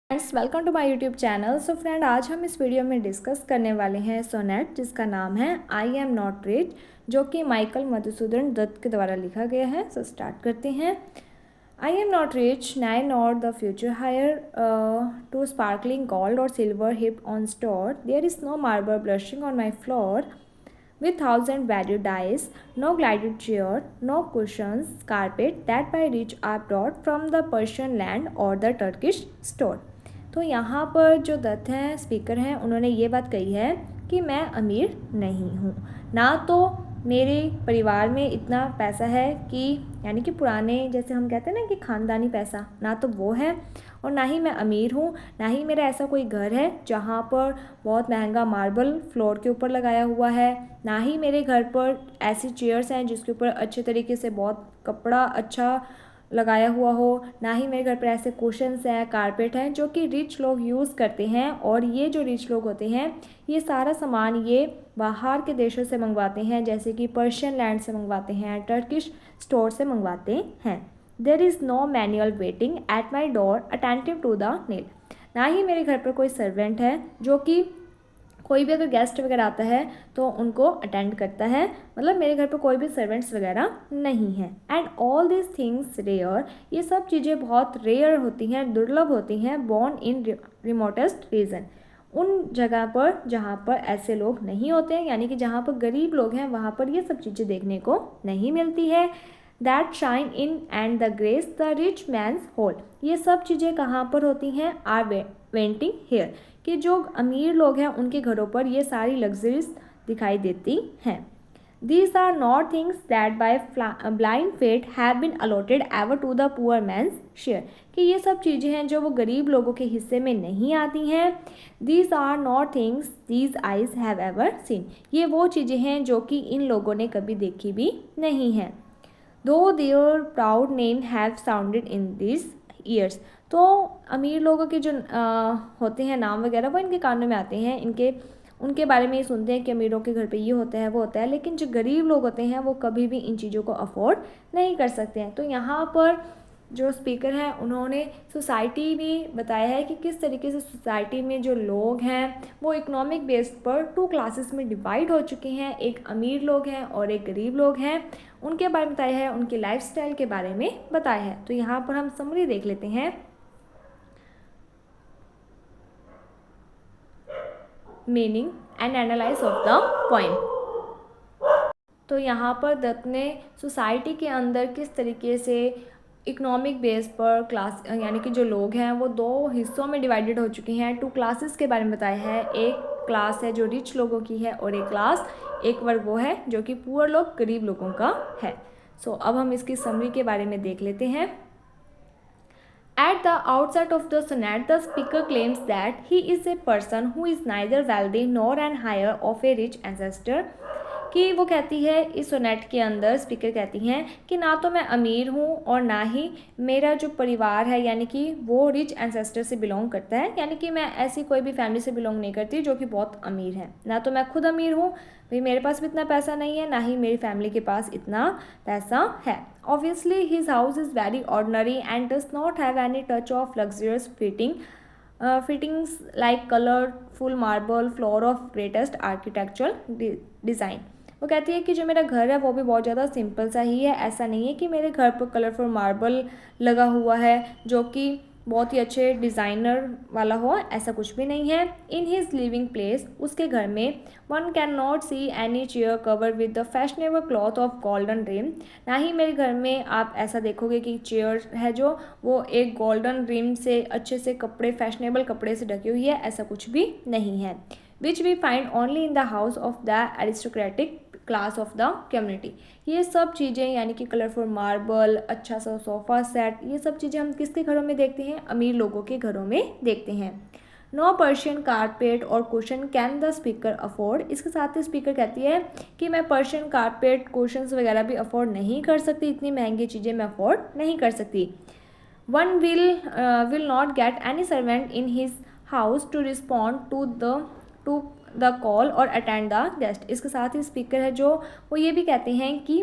Friends, welcome to my YouTube channel. So friend, आज हम इस वीडियो में डिस्कस करने वाले हैं सोनेट, जिसका नाम है आई एम नॉट रिच, जो कि माइकल मधुसूदन दत्त के द्वारा लिखा गया है। सो स्टार्ट करते हैं। I am not rich, neither nor the future hire to sparkling gold or silver heaped on store. There is no marble blushing on my floor with thousand valued dice, no glided chair, no cushions, carpet that by rich are brought from the Persian land or the Turkish store. तो यहाँ पर जो दत्त हैं, speaker हैं, उन्होंने ये बात कही है कि मैं अमीर नहीं हूँ, ना तो मेरे परिवार में इतना पैसा है कि यानी कि पुराने जैसे हम कहते हैं ना कि ख़ानदानी पैसा, ना तो वो है, और ना ही मैं अमीर हूँ, ना ही मेरा ऐसा कोई घर है जहाँ पर बहुत महंगा मार्बल फ्लोर के ऊपर लगाया हुआ है, ना ही मेरे घर पर ऐसी चेयर्स हैं जिसके ऊपर अच्छे तरीके से बहुत कपड़ा अच्छा लगाया हुआ हो, ना ही मेरे घर पर ऐसे कुशन्स हैं, कारपेट हैं जो कि रिच लोग यूज़ करते हैं। और ये जो रिच लोग होते हैं, ये सारा सामान ये बाहर के देशों से मंगवाते हैं, जैसे कि पर्शियन लैंड से मंगवाते हैं, टर्किश स्टोर से मंगवाते हैं। There is no manual waiting at my door attentive to the need. ना ही मेरे घर पर कोई सर्वेंट है जो कि कोई भी अगर गेस्ट वगैरह आता है तो उनको अटेंड करता है, मतलब मेरे घर पे कोई भी सर्वेंट्स वगैरह नहीं है। And all this things rare, ये सब चीज़ें बहुत रेयर होती हैं, दुर्लभ होती हैं, बॉर्न इन रिमोटेस्ट रीजन, उन जगह पर जहाँ पर ऐसे लोग नहीं होते हैं, यानी कि जहाँ पर गरीब लोग हैं वहाँ पर ये सब चीज़ें देखने को नहीं मिलती है। That shine in and the grace the rich man's hold, ये सब चीज़ें कहाँ पर होती हैं? आर वेंटिंग हेयर, कि जो अमीर लोग हैं उनके घरों पर ये सारी लग्जरीज दिखाई देती हैं। These are not things that by blind fate have been allotted ever to the poor man's share, कि ये सब चीज़ें हैं जो वो गरीब लोगों के हिस्से में नहीं आती हैं। These are not things these eyes have ever seen, ये वो चीज़ें हैं जो कि इन लोगों ने कभी देखी भी नहीं हैं। Though their proud name have sounded in these years, तो अमीर लोगों के जो होते हैं नाम वगैरह वो इनके कानों में आते हैं, उनके बारे में ये सुनते हैं कि अमीरों के घर पे ये होता है वो होता है, लेकिन जो गरीब लोग होते हैं वो कभी भी इन चीज़ों को अफोर्ड नहीं कर सकते हैं। तो यहाँ पर जो स्पीकर हैं उन्होंने सोसाइटी भी बताया है कि किस तरीके से सोसाइटी में जो लोग हैं वो इकोनॉमिक बेस पर टू क्लासेस में डिवाइड हो चुके हैं, एक अमीर लोग हैं और एक गरीब लोग हैं, उनके बारे में बताया है, उनके लाइफस्टाइल के बारे में बताया है। तो यहाँ पर हम समरी देख लेते हैं। Meaning and analyse of the poem. तो यहाँ पर दत्त ने सोसाइटी के अंदर किस तरीके से इकोनॉमिक बेस पर क्लास यानी कि जो लोग हैं वो दो हिस्सों में डिवाइडेड हो चुके हैं, टू क्लासेस के बारे में बताया है। एक क्लास है जो रिच लोगों की है और एक वर्ग वो है जो कि पुअर लोग, गरीब लोगों का है। सो अब हम इसकी समरी के बारे में देख लेते हैं। At the outset of the sonnet, the speaker claims that he is a person who is neither wealthy nor an heir of a rich ancestor, कि वो कहती है इस सोनेट के अंदर स्पीकर कहती हैं कि ना तो मैं अमीर हूँ और ना ही मेरा जो परिवार है यानी कि वो रिच एंसेस्टर से बिलोंग करता है, यानी कि मैं ऐसी कोई भी फैमिली से बिलोंग नहीं करती जो कि बहुत अमीर है। ना तो मैं खुद अमीर हूँ, भाई मेरे पास भी इतना पैसा नहीं है, ना ही मेरी फैमिली के पास इतना पैसा है। Obviously his house is very ordinary and does not have any touch of luxurious fittings like colourful marble floor of greatest architectural design. वो कहती है कि जो मेरा घर है वो भी बहुत ज़्यादा सिंपल सा ही है, ऐसा नहीं है कि मेरे घर पर कलरफुल मार्बल लगा हुआ है जो कि बहुत ही अच्छे डिज़ाइनर वाला हो, ऐसा कुछ भी नहीं है। इन हिज लिविंग प्लेस, उसके घर में, one can not see any chair cover with the fashionable cloth of golden rim, ना ही मेरे घर में आप ऐसा देखोगे कि चेयर है जो वो एक गोल्डन रिम से अच्छे से कपड़े, फैशनेबल कपड़े से ढकी हुई है, ऐसा कुछ भी नहीं है। Which we find only in the house of the aristocratic class of the community. ये सब चीज़ें यानी कि कलरफुल मार्बल, अच्छा सा सोफ़ा सेट, ये सब चीज़ें हम किसके घरों में देखते हैं? अमीर लोगों के घरों में देखते हैं। नो पर्शियन कारपेट और cushion can the speaker afford, इसके साथ ही स्पीकर कहती है कि मैं पर्शियन कारपेट, कुशन्स वगैरह भी अफोर्ड नहीं कर सकती, इतनी महंगी चीज़ें मैं अफोर्ड नहीं कर सकती। One will not get any servant in his house to respond to the call और अटेंड द गेस्ट। इसके साथ ही स्पीकर है जो वो ये भी कहते हैं कि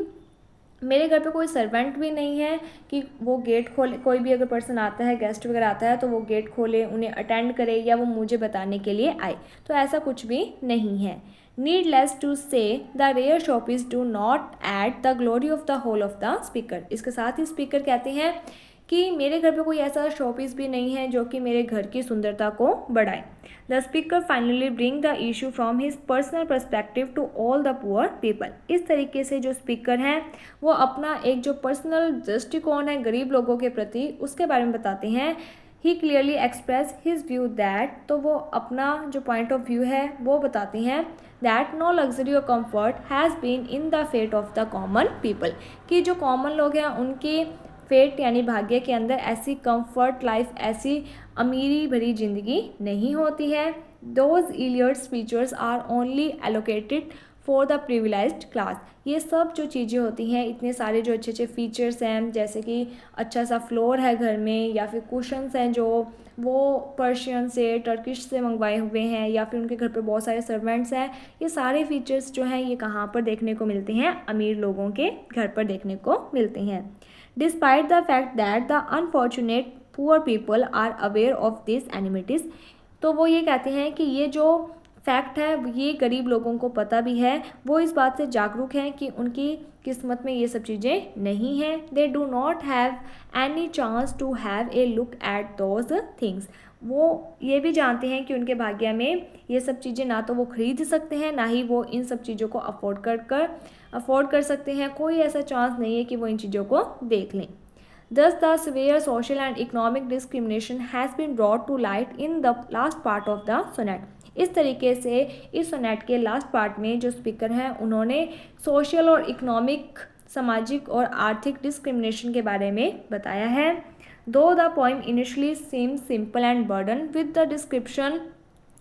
मेरे घर पे कोई सर्वेंट भी नहीं है कि वो गेट खोले, कोई भी अगर पर्सन आता है, गेस्ट वगैरह आता है तो वो गेट खोले, उन्हें अटेंड करे या वो मुझे बताने के लिए आए, तो ऐसा कुछ भी नहीं है। Needless to say the rare shopies do not add the glory of the whole of the speaker. इसके साथ ही स्पीकर कहते हैं कि मेरे घर पे कोई ऐसा शोपीस भी नहीं है जो कि मेरे घर की सुंदरता को बढ़ाए। The speaker finally bring the issue from his personal perspective to all the poor people. इस तरीके से जो स्पीकर हैं वो अपना एक जो पर्सनल दृष्टिकोण है गरीब लोगों के प्रति उसके बारे में बताते हैं। He clearly express his view that, तो वो अपना जो पॉइंट ऑफ व्यू है वो बताते हैं दैट नो लग्जरी और comfort has been in the fate of the common people, कि जो कॉमन लोग हैं उनकी फेट यानी भाग्य के अंदर ऐसी कंफर्ट लाइफ, ऐसी अमीरी भरी ज़िंदगी नहीं होती है। Those elite features are only allocated for the privileged class. ये सब जो चीज़ें होती हैं, इतने सारे जो अच्छे अच्छे फीचर्स हैं, जैसे कि अच्छा सा फ्लोर है घर में, या फिर कुशन्स हैं जो वो पर्शियन से, टर्किश से मंगवाए हुए हैं, या फिर उनके घर पे बहुत सारे सर्वेंट्स हैं, ये सारे फीचर्स जो हैं ये कहाँ पर देखने को मिलते हैं? अमीर लोगों के घर पर देखने को मिलते हैं। Despite the fact that the unfortunate poor people are aware of these enmities, तो वो ये कहते हैं कि ये जो फैक्ट है ये गरीब लोगों को पता भी है, वो इस बात से जागरूक हैं कि उनकी किस्मत में ये सब चीज़ें नहीं हैं। They do not have any chance to have a look at those things. वो ये भी जानते हैं कि उनके भाग्य में ये सब चीज़ें ना तो वो खरीद सकते हैं, ना ही वो इन सब चीज़ों को अफोर्ड कर सकते हैं। कोई ऐसा चांस नहीं है कि वो इन चीज़ों को देख लें। Thus, the severe social and economic discrimination has been brought to light in the last part of the sonnet. इस तरीके से इस सोनेट के लास्ट पार्ट में जो स्पीकर हैं उन्होंने सोशल और इकोनॉमिक, सामाजिक और आर्थिक डिस्क्रिमिनेशन के बारे में बताया है। Though the poem initially seem simple and burden with the description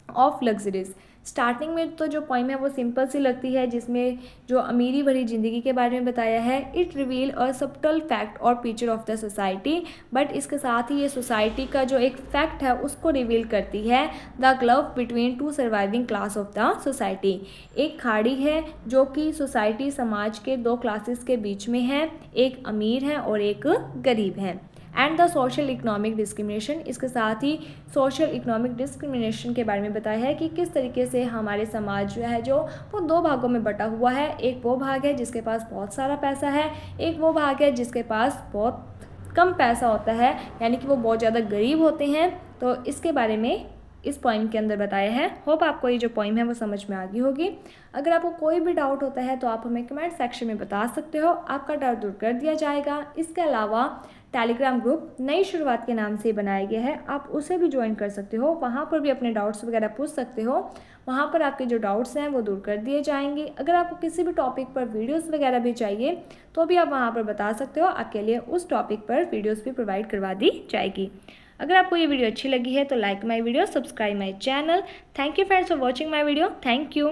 of luxuries. Starting में तो जो पोइम है वो सिंपल सी लगती है, जिसमें जो अमीरी भरी ज़िंदगी के बारे में बताया है। It reveal a subtle fact और picture of the society, but इसके साथ ही ये सोसाइटी का जो एक फैक्ट है उसको रिवील करती है। The glove between two surviving class of the society, एक खाड़ी है जो कि सोसाइटी, समाज के दो क्लासेस के बीच में है, एक अमीर है और एक गरीब है। And the social economic discrimination, इसके साथ ही सोशल इकोनॉमिक डिस्क्रिमिनेशन के बारे में बताया है कि किस तरीके से हमारे समाज जो है जो वो दो भागों में बटा हुआ है। एक वो भाग है जिसके पास बहुत सारा पैसा है, एक वो भाग है जिसके पास बहुत कम पैसा होता है, यानी कि वो बहुत ज़्यादा गरीब होते हैं। तो इसके बारे में इस पोइम के अंदर बताया है। होप आपको ये जो पोइम है वो समझ में आ गई होगी। अगर आपको कोई भी डाउट होता है तो आप हमें कमेंट सेक्शन में बता सकते हो, आपका डाउट दूर कर दिया जाएगा। इसके अलावा टेलीग्राम ग्रुप नई शुरुआत के नाम से बनाया गया है, आप उसे भी ज्वाइन कर सकते हो, वहाँ पर भी अपने डाउट्स वगैरह पूछ सकते हो। वहाँ पर आपके जो डाउट्स हैं वो दूर कर दिए जाएंगे। अगर आपको किसी भी टॉपिक पर वीडियोस वगैरह भी चाहिए तो भी आप वहाँ पर बता सकते हो, आपके लिए उस टॉपिक पर वीडियोस भी प्रोवाइड करवा दी जाएगी। अगर आपको ये वीडियो अच्छी लगी है तो like my video, subscribe my channel. Thank you friends for watching my video. Thank you.